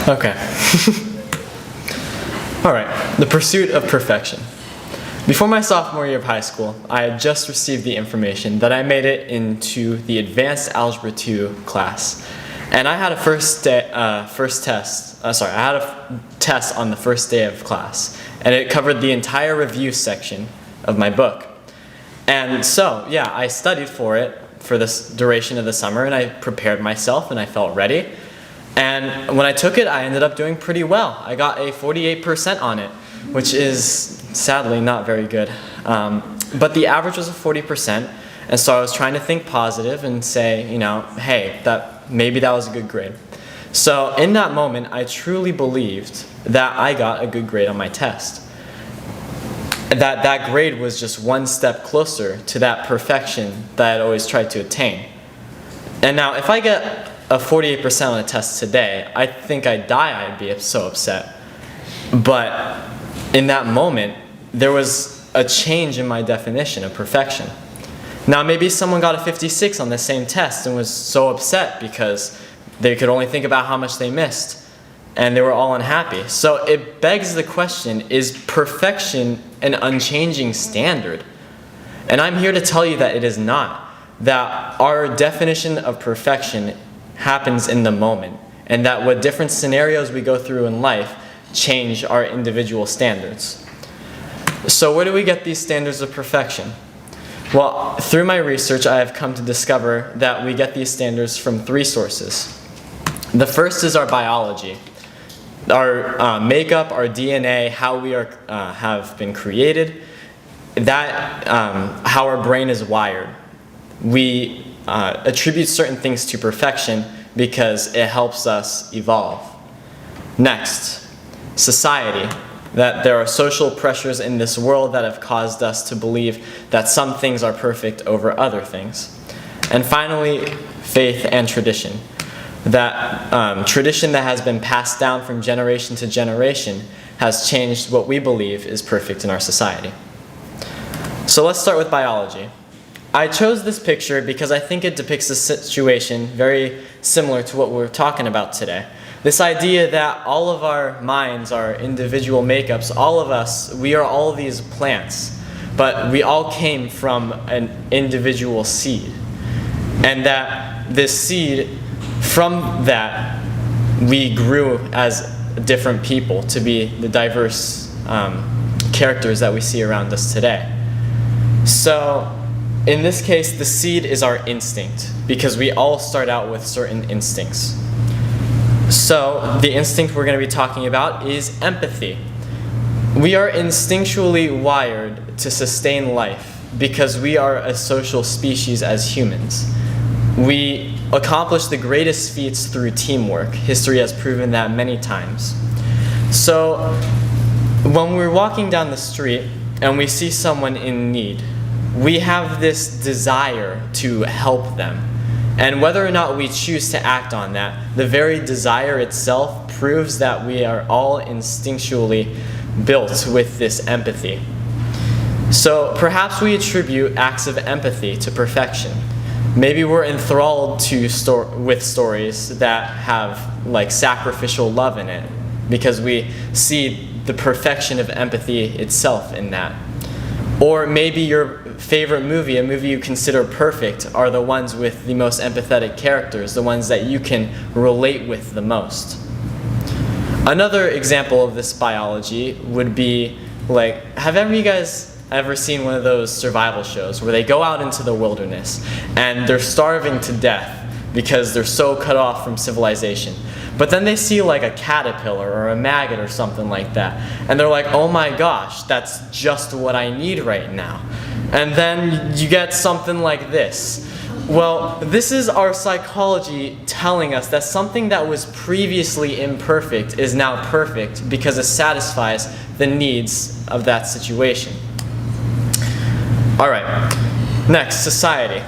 Okay. Alright, the pursuit of perfection. Before my sophomore year of high school, I had just received the information that I made it into the Advanced Algebra 2 class. And I had a test on the first day of class. And it covered the entire review section of my book. And so, yeah, I studied for it for this duration of the summer, and I prepared myself, and I felt ready. And when I took it, I ended up doing pretty well. I got a 48% on it, which is sadly not very good. But the average was a 40%, and so I was trying to think positive and say, you know, hey, maybe that was a good grade. So in that moment, I truly believed that I got a good grade on my test. That grade was just one step closer to that perfection that I'd always tried to attain. And now, if I get a 48% on a test today, I think I'd die. I'd be so upset. But in that moment, there was a change in my definition of perfection. Now, maybe someone got a 56 on the same test and was so upset because they could only think about how much they missed, and they were all unhappy. So it begs the question, is perfection an unchanging standard? And I'm here to tell you that it is not. That our definition of perfection happens in the moment, and that what different scenarios we go through in life change our individual standards. So where do we get these standards of perfection? Well, through my research, I have come to discover that we get these standards from three sources. The first is our biology. Our makeup, our DNA, how we have been created, how our brain is wired. We attribute certain things to perfection because it helps us evolve. Next, society. That there are social pressures in this world that have caused us to believe that some things are perfect over other things. And finally, faith and tradition. That tradition that has been passed down from generation to generation has changed what we believe is perfect in our society. So let's start with biology. I chose this picture because I think it depicts a situation very similar to what we're talking about today. This idea that all of our minds, our individual makeups, all of us, we are all these plants, but we all came from an individual seed. And that this seed, from that, we grew as different people to be the diverse characters that we see around us today. So, in this case, the seed is our instinct, because we all start out with certain instincts. So, the instinct we're going to be talking about is empathy. We are instinctually wired to sustain life because we are a social species as humans. We accomplish the greatest feats through teamwork. History has proven that many times. So, when we're walking down the street and we see someone in need, we have this desire to help them. And whether or not we choose to act on that, the very desire itself proves that we are all instinctually built with this empathy. So perhaps we attribute acts of empathy to perfection. Maybe we're enthralled with stories that have like sacrificial love in it because we see the perfection of empathy itself in that. Or maybe your favorite movie, a movie you consider perfect, are the ones with the most empathetic characters, the ones that you can relate with the most. Another example of this biology would be like, have you guys ever seen one of those survival shows where they go out into the wilderness and they're starving to death because they're so cut off from civilization? But then they see like a caterpillar or a maggot or something like that, and they're like, oh my gosh, that's just what I need right now. And then you get something like this. Well, this is our psychology telling us that something that was previously imperfect is now perfect because it satisfies the needs of that situation. All right, next, society.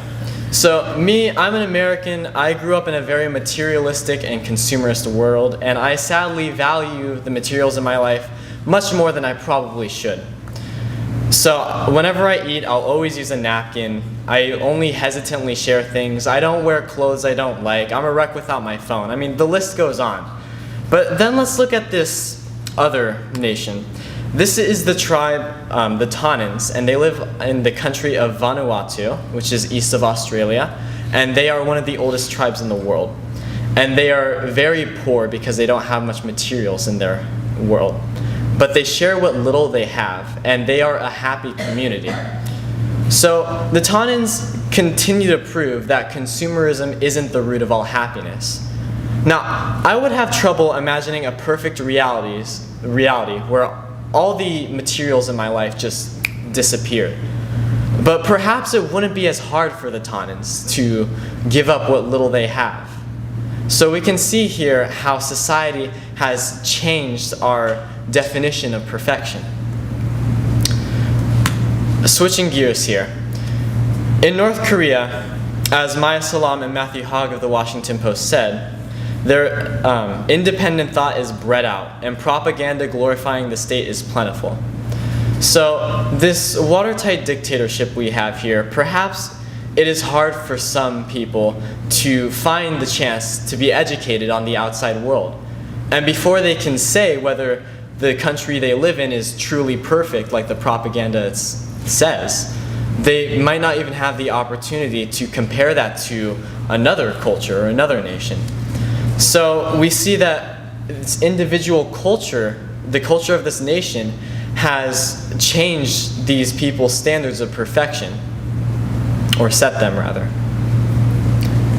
So me, I'm an American. I grew up in a very materialistic and consumerist world, and I sadly value the materials in my life much more than I probably should. So whenever I eat, I'll always use a napkin. I only hesitantly share things. I don't wear clothes I don't like. I'm a wreck without my phone. I mean, the list goes on. But then let's look at this other nation. This is the tribe, the Tanans, and they live in the country of Vanuatu, which is east of Australia, and they are one of the oldest tribes in the world. And they are very poor because they don't have much materials in their world. But they share what little they have, and they are a happy community. So the Tanans continue to prove that consumerism isn't the root of all happiness. Now, I would have trouble imagining a perfect reality where all the materials in my life just disappeared. But perhaps it wouldn't be as hard for the Tanans to give up what little they have. So we can see here how society has changed our definition of perfection. Switching gears here. In North Korea, as Maya Salam and Matthew Hogg of the Washington Post said, their independent thought is bred out, and propaganda glorifying the state is plentiful. So this watertight dictatorship we have here, perhaps it is hard for some people to find the chance to be educated on the outside world. And before they can say whether the country they live in is truly perfect, like the propaganda says, they might not even have the opportunity to compare that to another culture or another nation. So we see that this individual culture, the culture of this nation, has changed these people's standards of perfection, or set them rather.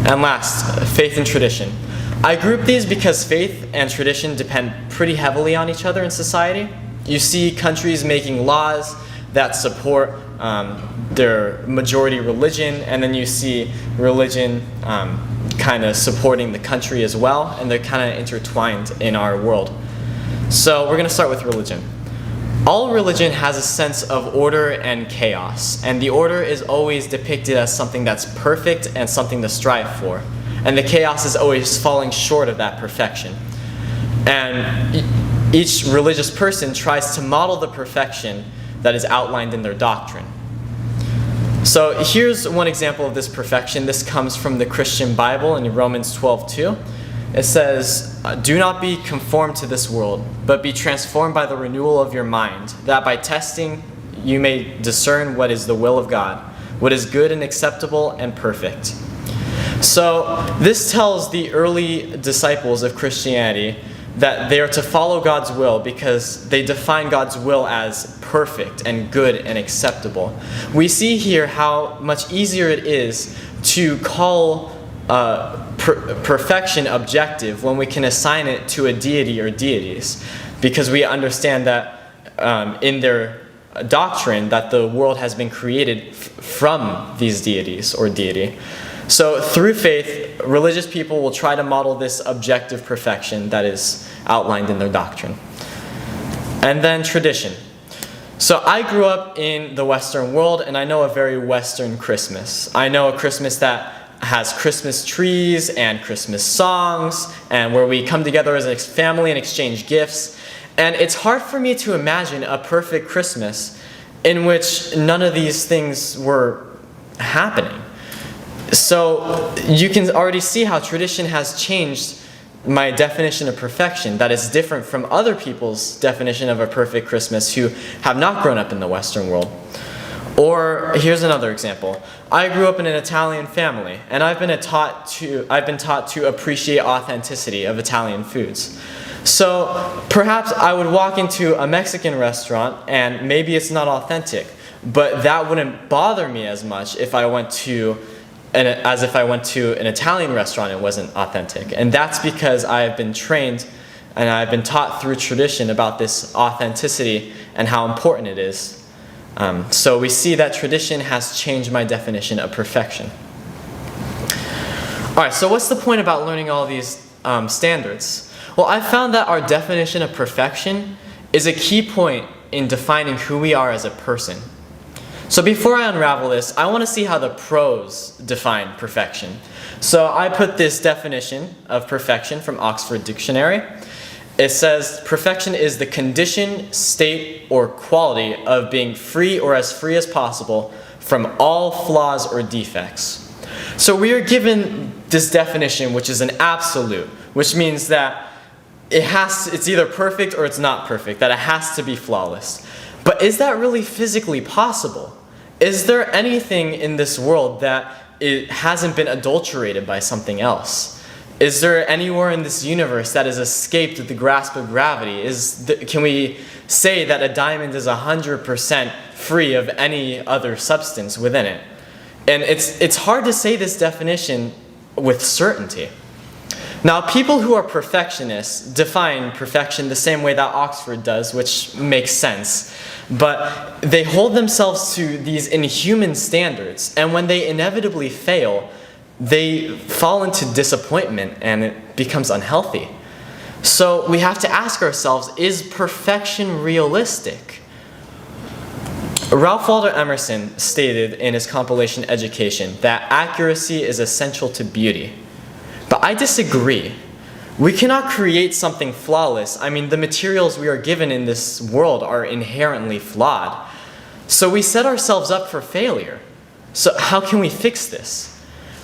And last, faith and tradition. I group these because faith and tradition depend pretty heavily on each other in society. You see countries making laws that support their majority religion, and then you see religion kind of supporting the country as well, and they're kind of intertwined in our world. So we're going to start with religion. All religion has a sense of order and chaos, and the order is always depicted as something that's perfect and something to strive for, and the chaos is always falling short of that perfection. And each religious person tries to model the perfection that is outlined in their doctrine. So here's one example of this perfection. This comes from the Christian Bible in Romans 12:2. It says, "Do not be conformed to this world, but be transformed by the renewal of your mind, that by testing you may discern what is the will of God, what is good and acceptable and perfect." So this tells the early disciples of Christianity that they are to follow God's will because they define God's will as perfect and good and acceptable. We see here how much easier it is to call perfection objective when we can assign it to a deity or deities, because we understand that in their doctrine that the world has been created from these deities or deity. So through faith, religious people will try to model this objective perfection that is outlined in their doctrine. And then tradition. So I grew up in the Western world, and I know a very Western Christmas. I know a Christmas that has Christmas trees and Christmas songs, and where we come together as a family and exchange gifts. And it's hard for me to imagine a perfect Christmas in which none of these things were happening. So you can already see how tradition has changed my definition of perfection that is different from other people's definition of a perfect Christmas who have not grown up in the Western world. Or here's another example. I grew up in an Italian family, and I've been taught to appreciate authenticity of Italian foods. So perhaps I would walk into a Mexican restaurant and maybe it's not authentic, but that wouldn't bother me as much if I went to as if I went to an Italian restaurant and it wasn't authentic. And that's because I've been trained and I've been taught through tradition about this authenticity and how important it is. So we see that tradition has changed my definition of perfection. Alright, so what's the point about learning all these standards? Well, I found that our definition of perfection is a key point in defining who we are as a person. So before I unravel this, I want to see how the pros define perfection. So I put this definition of perfection from Oxford Dictionary. It says, perfection is the condition, state, or quality of being free or as free as possible from all flaws or defects. So we are given this definition, which is an absolute, which means that it's either perfect or it's not perfect, that it has to be flawless. But is that really physically possible? Is there anything in this world that it hasn't been adulterated by something else? Is there anywhere in this universe that has escaped the grasp of gravity? Can we say that a diamond is 100% free of any other substance within it? And it's hard to say this definition with certainty. Now, people who are perfectionists define perfection the same way that Oxford does, which makes sense. But they hold themselves to these inhuman standards, and when they inevitably fail, they fall into disappointment and it becomes unhealthy. So we have to ask ourselves, is perfection realistic? Ralph Waldo Emerson stated in his compilation Education that accuracy is essential to beauty. But I disagree. We cannot create something flawless. I mean, the materials we are given in this world are inherently flawed. So we set ourselves up for failure. So how can we fix this?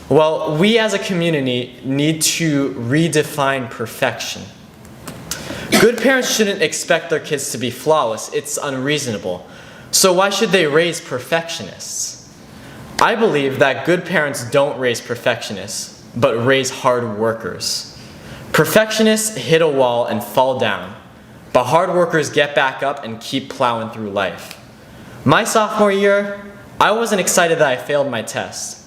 Well, we as a community need to redefine perfection. Good parents shouldn't expect their kids to be flawless. It's unreasonable. So why should they raise perfectionists? I believe that good parents don't raise perfectionists, but raise hard workers. Perfectionists hit a wall and fall down, but hard workers get back up and keep plowing through life. My sophomore year, I wasn't excited that I failed my test.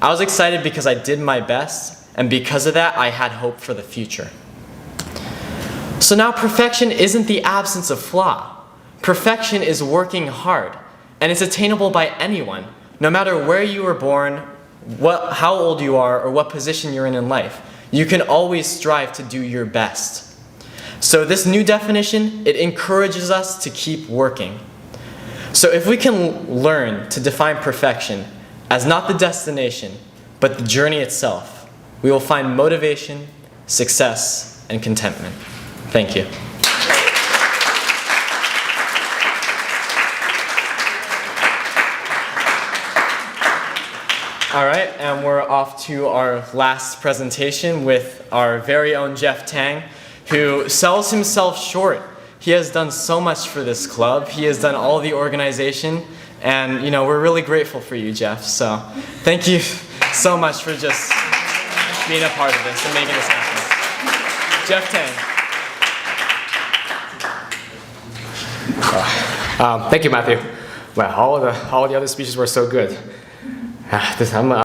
I was excited because I did my best, and because of that, I had hope for the future. So now perfection isn't the absence of flaw. Perfection is working hard, and it's attainable by anyone, no matter where you were born, how old you are, or what position you're in life. You can always strive to do your best. So this new definition, it encourages us to keep working. So if we can learn to define perfection as not the destination, but the journey itself, we will find motivation, success, and contentment. Thank you. All right, and we're off to our last presentation with our very own Jeff Tang, who sells himself short. He has done so much for this club. He has done all the organization, and we're really grateful for you, Jeff. So thank you so much for just being a part of this and making this happen. Jeff Thank you, Matthew. Well, all the other speeches were so good. I'm